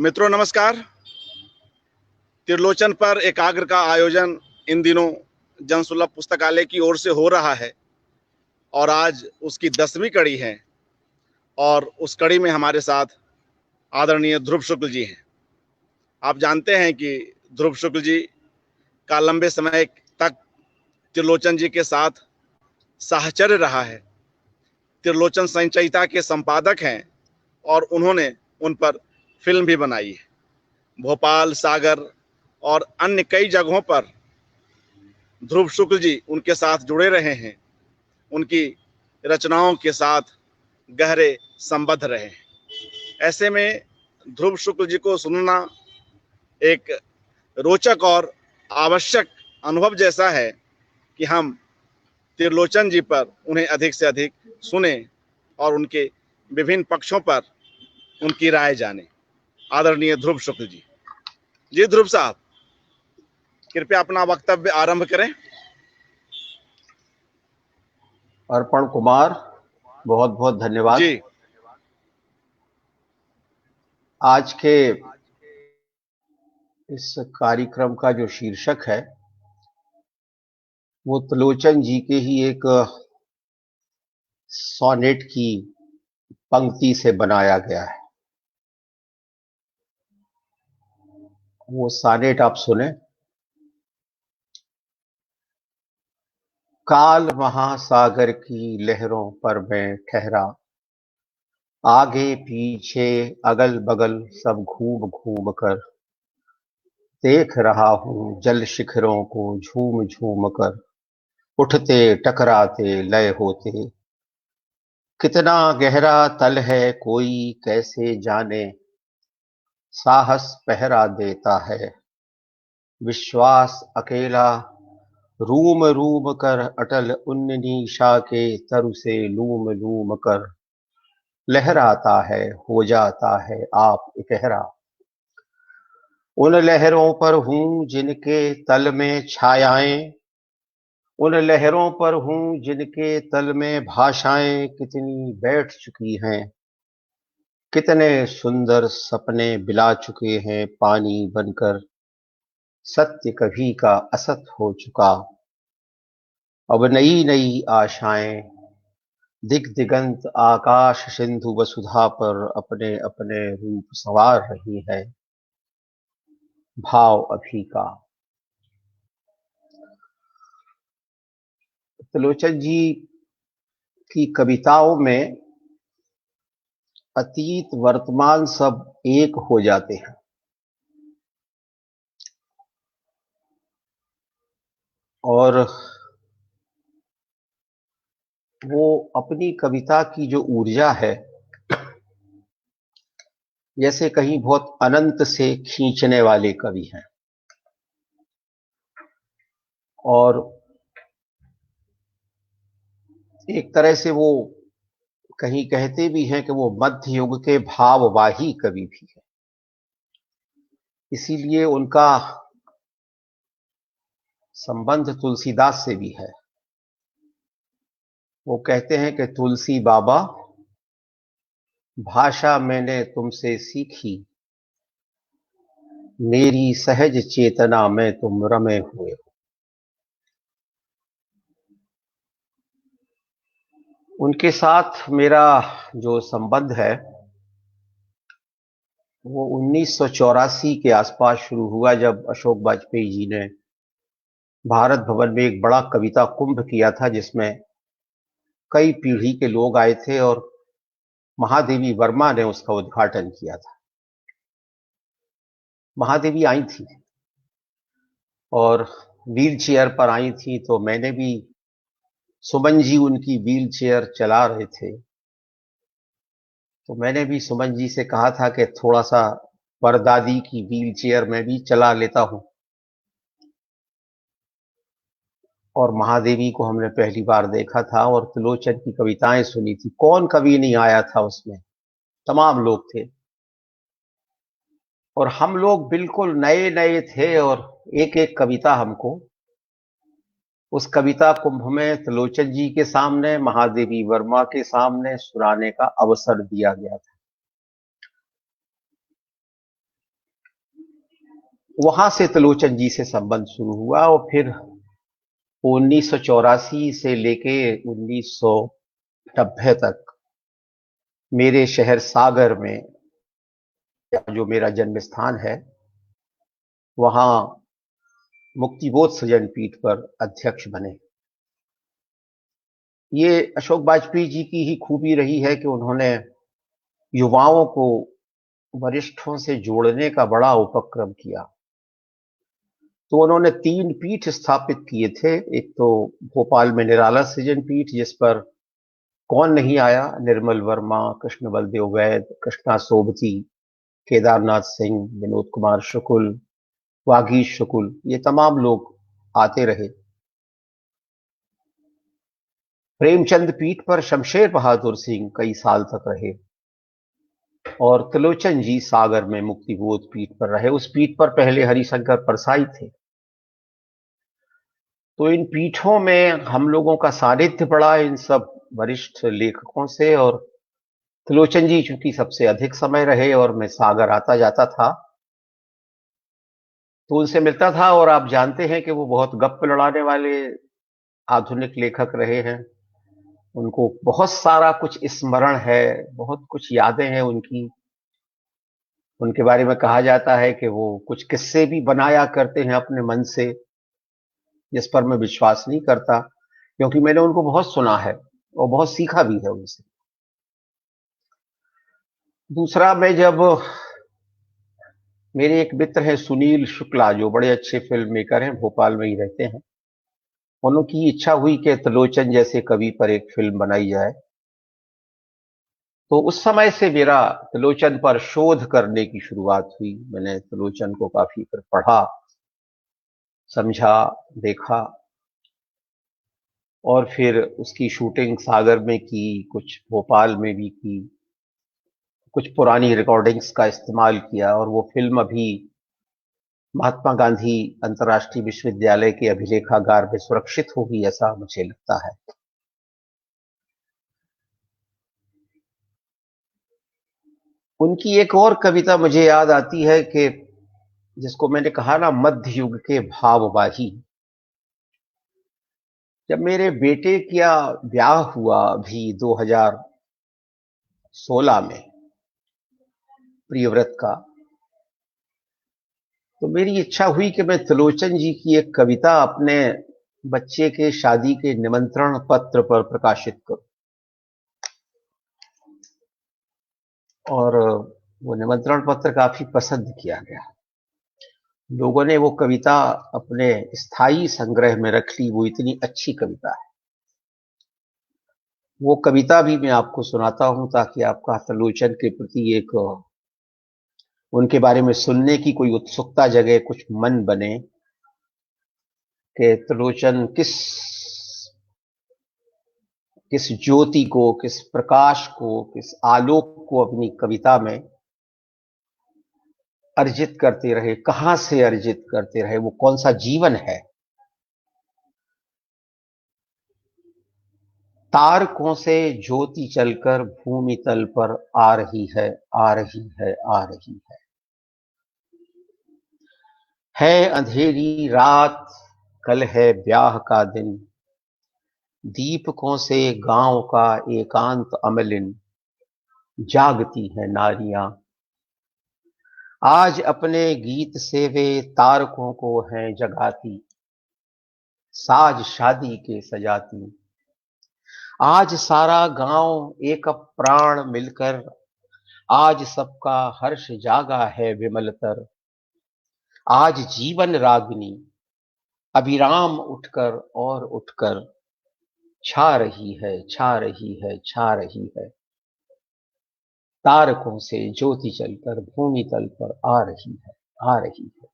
मित्रों नमस्कार। त्रिलोचन पर एकाग्र का आयोजन इन दिनों जनसुलभ पुस्तकालय की ओर से हो रहा है और आज उसकी 10वीं कड़ी है और उस कड़ी में हमारे साथ आदरणीय ध्रुव शुक्ल जी हैं। आप जानते हैं कि ध्रुव शुक्ल जी का लंबे समय तक त्रिलोचन जी के साथ साहचर्य रहा है। त्रिलोचन संचयिता के संपादक हैं और उन्होंने उन पर फिल्म भी बनाई है। भोपाल, सागर और अन्य कई जगहों पर ध्रुव शुक्ल जी उनके साथ जुड़े रहे हैं, उनकी रचनाओं के साथ गहरे संबद्ध रहे हैं। ऐसे में ध्रुव शुक्ल जी को सुनना एक रोचक और आवश्यक अनुभव जैसा है कि हम त्रिलोचन जी पर उन्हें अधिक से अधिक सुने और उनके विभिन्न पक्षों पर उनकी राय जाने। आदरणीय ध्रुव शुक्ल जी। जी ध्रुव साहब, कृपया अपना वक्तव्य आरंभ करें। अर्पण कुमार, बहुत बहुत धन्यवाद। जी आज के इस कार्यक्रम का जो शीर्षक है वो त्रिलोचन जी के ही एक सोनेट की पंक्ति से बनाया गया है। वो सोनेट आप सुने। काल महासागर की लहरों पर मैं ठहरा, आगे पीछे अगल बगल सब घूम घूम कर देख रहा हूं जल शिखरों को झूम झूम कर, उठते टकराते लय होते। कितना गहरा तल है कोई कैसे जाने, साहस पहरा देता है विश्वास अकेला, रूम रूम कर अटल उन्नीशा के तरु से लूम लूम कर, लहराता है हो जाता है आप इकहरा। उन लहरों पर हूं जिनके तल में छायाएं, उन लहरों पर हूं जिनके तल में भाषाएं कितनी बैठ चुकी हैं, कितने सुंदर सपने बिला चुके हैं पानी बनकर, सत्य कभी का असत हो चुका। अब नई नई आशाएं दिग दिगंत आकाश सिंधु वसुधा पर अपने अपने रूप संवार रही है, भाव अभी का। त्रिलोचन जी की कविताओं में अतीत वर्तमान सब एक हो जाते हैं और वो अपनी कविता की जो ऊर्जा है जैसे कहीं बहुत अनंत से खींचने वाले कवि हैं। और एक तरह से वो कहीं कहते भी हैं कि वो मध्य युग के भाववाही कवि भी है, इसीलिए उनका संबंध तुलसीदास से भी है। वो कहते हैं कि तुलसी बाबा भाषा मैंने तुमसे सीखी, मेरी सहज चेतना में तुम रमे हुए हो। उनके साथ मेरा जो संबंध है वो 1984 के आसपास शुरू हुआ, जब अशोक वाजपेयी जी ने भारत भवन में एक बड़ा कविता कुंभ किया था जिसमें कई पीढ़ी के लोग आए थे और महादेवी वर्मा ने उसका उद्घाटन किया था। महादेवी आई थी और व्हील चेयर पर आई थी, तो मैंने भी, सुमन जी उनकी व्हील चेयर चला रहे थे, तो मैंने भी सुमन जी से कहा था कि थोड़ा सा परदादी की व्हील चेयर में भी चला लेता हूं। और महादेवी को हमने पहली बार देखा था और त्रिलोचन की कविताएं सुनी थी। कौन कवि नहीं आया था उसमें, तमाम लोग थे और हम लोग बिल्कुल नए नए थे और एक एक कविता हमको उस कविता कुंभ में त्रिलोचन जी के सामने, महादेवी वर्मा के सामने सुनाने का अवसर दिया गया था। वहां से त्रिलोचन जी से संबंध शुरू हुआ और फिर 1984 से लेके 1990 तक मेरे शहर सागर में, जो मेरा जन्म स्थान है, वहां मुक्तिबोध सृजन पीठ पर अध्यक्ष बने। ये अशोक वाजपेयी जी की ही खूबी रही है कि उन्होंने युवाओं को वरिष्ठों से जोड़ने का बड़ा उपक्रम किया। तो उन्होंने 3 पीठ स्थापित किए थे। एक तो भोपाल में निराला सृजन पीठ, जिस पर कौन नहीं आया, निर्मल वर्मा, कृष्ण बलदेव वैद, कृष्णा सोबती, केदारनाथ सिंह, विनोद कुमार शुक्ल, वागीश शुक्ल, ये तमाम लोग आते रहे। प्रेमचंद पीठ पर शमशेर बहादुर सिंह कई साल तक रहे और त्रिलोचन जी सागर में मुक्तिबोध पीठ पर रहे। उस पीठ पर पहले हरिशंकर परसाई थे। तो इन पीठों में हम लोगों का सानिध्य पड़ा, इन सब वरिष्ठ लेखकों से। और त्रिलोचन जी चूंकि सबसे अधिक समय रहे और मैं सागर आता जाता था, तो उनसे मिलता था। और आप जानते हैं कि वो बहुत गप्प लड़ाने वाले आधुनिक लेखक रहे हैं। उनको बहुत सारा कुछ स्मरण है, बहुत कुछ यादें हैं उनकी। उनके बारे में कहा जाता है कि वो कुछ किस्से भी बनाया करते हैं अपने मन से, जिस पर मैं विश्वास नहीं करता, क्योंकि मैंने उनको बहुत सुना है और बहुत सीखा भी है उनसे। दूसरा, मैं जब, मेरे एक मित्र हैं सुनील शुक्ला, जो बड़े अच्छे फिल्म मेकर हैं, भोपाल में ही रहते हैं। उनकी इच्छा हुई कि त्रिलोचन जैसे कवि पर एक फिल्म बनाई जाए। तो उस समय से मेरा त्रिलोचन पर शोध करने की शुरुआत हुई। मैंने त्रिलोचन को काफी फिर पढ़ा, समझा, देखा। और फिर उसकी शूटिंग सागर में की, कुछ भोपाल में भी की, कुछ पुरानी रिकॉर्डिंग्स का इस्तेमाल किया। और वो फिल्म अभी महात्मा गांधी अंतर्राष्ट्रीय विश्वविद्यालय के अभिलेखागार में सुरक्षित होगी, ऐसा मुझे लगता है। उनकी एक और कविता मुझे याद आती है कि जिसको मैंने कहा ना, मध्य युग के भाववाही। जब मेरे बेटे का ब्याह हुआ अभी 2016 में, प्रियव्रत का, तो मेरी इच्छा हुई कि मैं त्रिलोचन जी की एक कविता अपने बच्चे के शादी के निमंत्रण पत्र पर प्रकाशित करूं। और वो निमंत्रण पत्र काफी पसंद किया गया। लोगों ने वो कविता अपने स्थायी संग्रह में रख ली। वो इतनी अच्छी कविता है। वो कविता भी मैं आपको सुनाता हूं, ताकि आपका त्रिलोचन के प्रति एक, उनके बारे में सुनने की कोई उत्सुकता जगे, कुछ मन बने कि त्रिलोचन किस किस ज्योति को, किस प्रकाश को, किस आलोक को अपनी कविता में अर्जित करते रहे, कहां से अर्जित करते रहे, वो कौन सा जीवन है। तारकों से ज्योति चलकर भूमि तल पर आ रही है, आ रही है, आ रही है अंधेरी रात, कल है ब्याह का दिन, दीपकों से गांव का एकांत अमलिन, जागती है नारियां आज अपने गीत से, वे तारकों को हैं जगाती, साज शादी के सजाती। आज सारा गांव एक प्राण मिलकर, आज सबका हर्ष जागा है विमलतर। आज जीवन रागिनी अभिराम उठकर और उठकर, छा रही है, छा रही है, छा रही है। तारकों से ज्योति चलकर भूमि तल पर आ रही है, आ रही है।